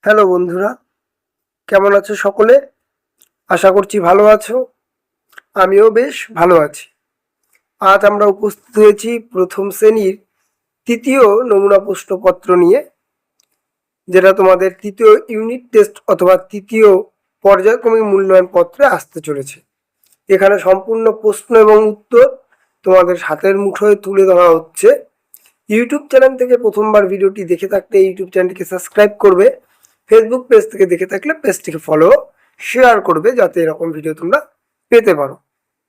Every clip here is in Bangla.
হ্যালো বন্ধুরা, কেমন আছো সকলে? আশা করছি ভালো আছো। আমিও বেশ ভালো আছি। আজ আমরা উপস্থিত হয়েছি প্রথম শ্রেণীর তৃতীয় নমুনা প্রশ্নপত্র নিয়ে, যেটা তোমাদের তৃতীয় ইউনিট টেস্ট অথবা তৃতীয় পর্যায়ক্রমিক মূল্যায়ন পত্রে আসতে চলেছে। এখানে সম্পূর্ণ প্রশ্ন এবং উত্তর তোমাদের হাতের মুঠোয় তুলে ধরা হচ্ছে। ইউটিউব চ্যানেল থেকে প্রথমবার ভিডিওটি দেখে থাকলে ইউটিউব চ্যানেলটিকে সাবস্ক্রাইব করবে। ফেসবুক পেজ থেকে দেখে থাকলে পেজটিকে ফলো শেয়ার করবে, যাতে এরকম ভিডিও তোমরা পেতে পারো।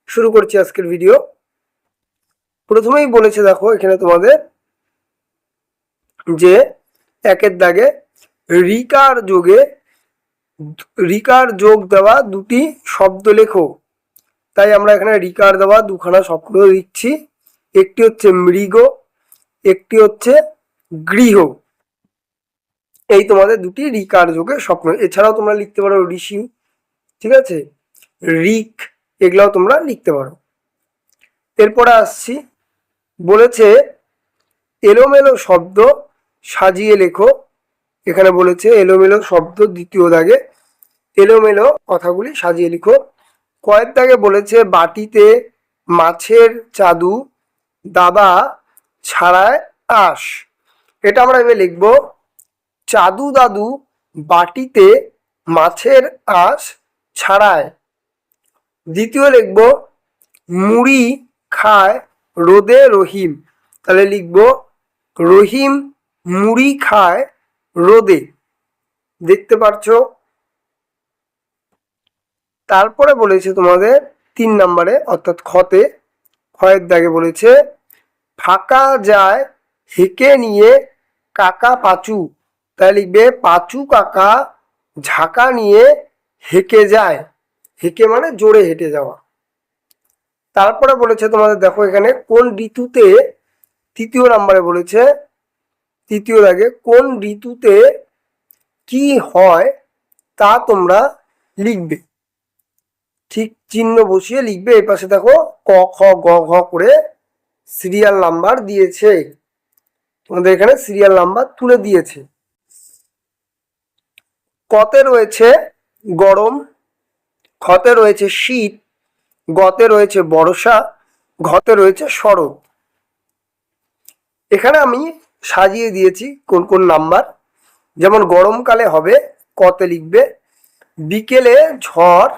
শুরু করছি আজকের ভিডিও। প্রথমেই বলেছে, দেখো এখানে তোমাদের যে একের দাগে রিকার যোগ দেওয়া দুটি শব্দ লেখো। তাই আমরা এখানে রিকার দেওয়া দুখানা শব্দ দিচ্ছি। একটি হচ্ছে মৃগ, একটি হচ্ছে গৃহ। এই তোমাদের দুটি রিকার যোগে স্বপ্ন। এছাড়াও তোমরা লিখতে পারো ঋষি, ঠিক আছে, রিক, এগুলাও তোমরা লিখতে পারো। এরপরে আসছি, বলেছে এলোমেলো শব্দ সাজিয়ে লেখো। এখানে বলেছে এলোমেলো শব্দ দ্বিতীয় দাগে এলোমেলো কথাগুলি সাজিয়ে লিখো। কয়েক দাগে বলেছে বাটিতে মাছের চাদু দাদা ছাড়ায় আস। এটা আমরা এবার লিখবো চাদু দাদু বাটিতে মাছের আঁশ ছাড়ায়। দ্বিতীয় লিখব মুড়ি খায় রোদে রহিম। তাহলে লিখব রহিম মুড়ি খায় রোদে। দেখতে পারছো? তারপরে বলেছে তোমাদের 3 নম্বরে অর্থাৎ খতে, খয়ের দাগে বলেছে ফাঁকা যায় হেঁকে নিয়ে কাকা পাচু। তাই লিখবে পাচু কাকা ঝাঁকা নিয়ে হেঁকে যায়। হেঁকে মানে জোরে হেঁটে যাওয়া। তারপরে বলেছে তোমাদের, দেখো এখানে কোন ঋতুতে, তৃতীয় নম্বরে বলেছে তৃতীয় দাগে কোন ঋতুতে কি হয় তা তোমরা লিখবে। ঠিক চিহ্ন বসিয়ে লিখবে। এই পাশে দেখো ক খ গ ঘ করে সিরিয়াল নাম্বার দিয়েছে। তোমাদের এখানে সিরিয়াল নাম্বার তুলে দিয়েছে। কতে রয়েছে গরম, খতে রয়েছে শীত, গতে রয়েছে বর্ষা, ঘতে রয়েছে শরৎ। এখানে আমি সাজিয়ে দিয়েছি কোন কোন নাম্বার। যেমন গরমকালে হবে, কতে লিখবে বিকেলে ঝড়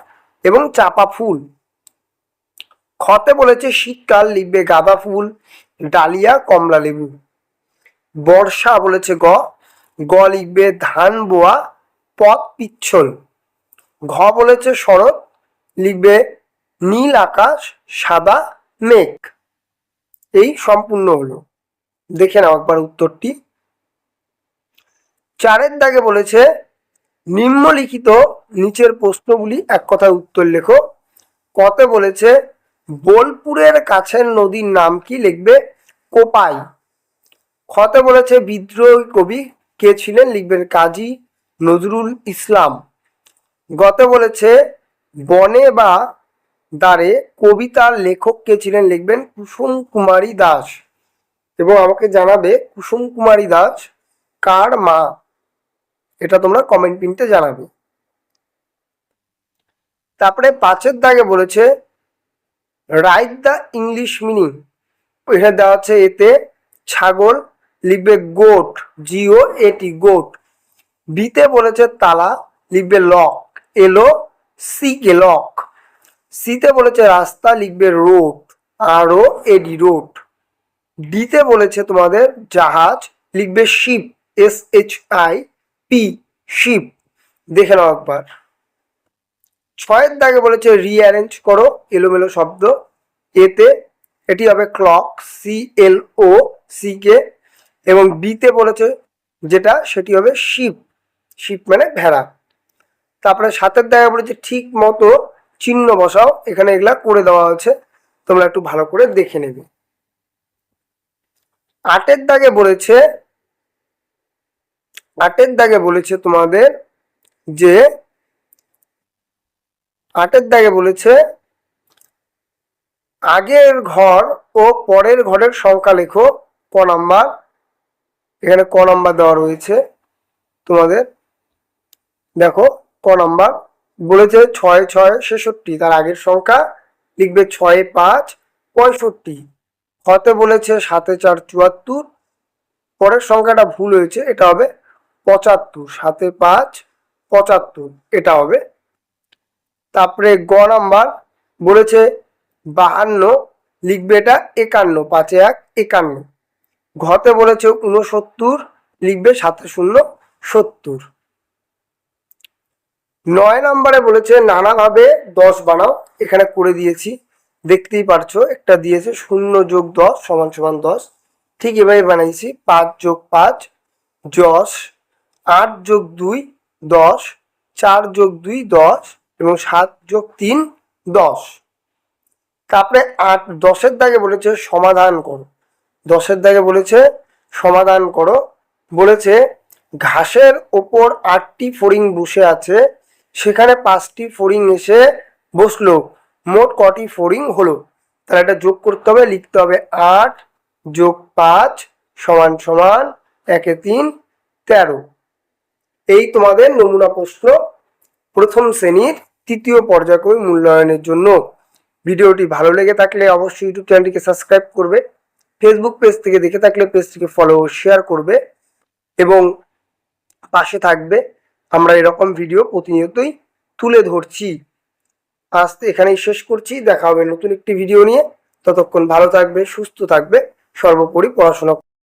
এবং চাপা ফুল। খতে বলেছে শীতকাল, লিখবে গাঁদা ফুল, ডালিয়া, কমলা লেবু। বর্ষা বলেছে গ লিখবে ধান বোয়া, পথ পিচ্ছল। ঘ বলেছে শরৎ, লিখবে নীল আকাশ, সাদা মেঘ। এই সম্পূর্ণ হলো। দেখে নাও একবার উত্তরটি। 4 দাগে বলেছে নিম্নলিখিত নিচের প্রশ্নগুলি এক কথায় উত্তর লেখো। কতে বলেছে বোলপুরের কাছের নদীর নাম কি, লিখবে কোপাই। খতে বলেছে বিদ্রোহী কবি কে ছিলেন, লিখবেন কাজী নজরুল ইসলাম। গতে বলেছে বনে বা দ্বারে কবিতার লেখক কে ছিলেন, লিখবেন কুসুম কুমারী দাস। এবং আমাকে জানাবে কুসুম কুমারী দাস কার মা, এটা তোমরা কমেন্ট পিনতে জানাবে। তারপরে 5 দাগে বলেছে রাইট দ্য ইংলিশ মিনিং। এখানে দেওয়া আছে এতে ছাগল, লিখবে গোট, জিও এটি গোট। বিতে বলেছে তালা, লিখবে লক, এলো সি কে লক। সিতে বলেছে রাস্তা, লিখবে রোড, আর ও এডি রোড। ডিতে বলেছে তোমাদের জাহাজ, লিখবে ship, S H I P ship. দেখে নাও একবার। 6 দাগে বলেছে রিঅ্যারেঞ্জ করো এলোমেলো শব্দ। এতে এটি হবে ক্লক, সি এল ও সি কে। এবং বিতে বলেছে যেটা সেটি হবে শিপ, শিপ মানে ভেড়া। তারপরে 7 দাগে বলেছে ঠিক মতো চিহ্ন বসাও। এখানে এগুলা করে দেওয়া আছে, তোমরা একটু ভালো করে দেখে নেবে। 8 দাগে বলেছে, 8 দাগে বলেছে তোমাদের যে 8 দাগে বলেছে আগের ঘর ও পরের ঘরের সংখ্যা লেখো। ক নাম্বার, এখানে ক নাম্বার দেওয়া রয়েছে তোমাদের। দেখো ক নাম্বার বলেছে 6 6 66, তার আগের সংখ্যা লিখবে 6 5 65। হতে বলেছে 7 4 74, পরের সংখ্যাটা ভুল হয়েছে, এটা হবে 75, 7 5 75 এটা হবে। তারপরে গ নাম্বার বলেছে 52, লিখবে এটা 51, 5 1 51। ঘতে বলেছে 69, লিখবে 7 0 70। 9 নাম্বারে বলেছে নানাভাবে 10 বানাও, এখানে করে দিয়েছি, দেখতেই পারছো একটা দিয়েছে 0 যোগ 10 সমান সমান 10, ঠিক এভাবে বানাইছি। 5 যোগ 5 10, 8 যোগ 2 10, 4 যোগ 2 10 এবং 7 যোগ 3 10। তারপরে 8 10-এর দাগে বলেছে সমাধান করো, 10-এর দাগে বলেছে সমাধান করো। বলেছে ঘাসের ওপর 8টি ফড়িং বসে আছে, সেখানে 5টি ফড়িং এসে বসলো, মোট কটি ফড়িং হলো? তাহলে এটা যোগ করতে হবে, লিখতে হবে 8 যোগ 5 সমান সমান 1 3 13। এই তোমাদের নমুনা প্রশ্ন প্রথম শ্রেণীর তৃতীয় পর্যায়ক্রমিক মূল্যায়নের জন্য। ভিডিওটি ভালো লেগে থাকলে অবশ্যই ইউটিউব চ্যানেলটিকে সাবস্ক্রাইব করবে, ফেসবুক পেজ থেকে দেখে থাকলে পেজটিকে ফলো ও শেয়ার করবে এবং পাশে থাকবে। আমরা এরকম ভিডিও প্রতিনিয়তই তুলে ধরছি। আজ এখানেই শেষ করছি, দেখা হবে নতুন একটি ভিডিও নিয়ে। ততক্ষণ ভালো থাকবে, সুস্থ থাকবে, সর্বোপরি পড়াশোনা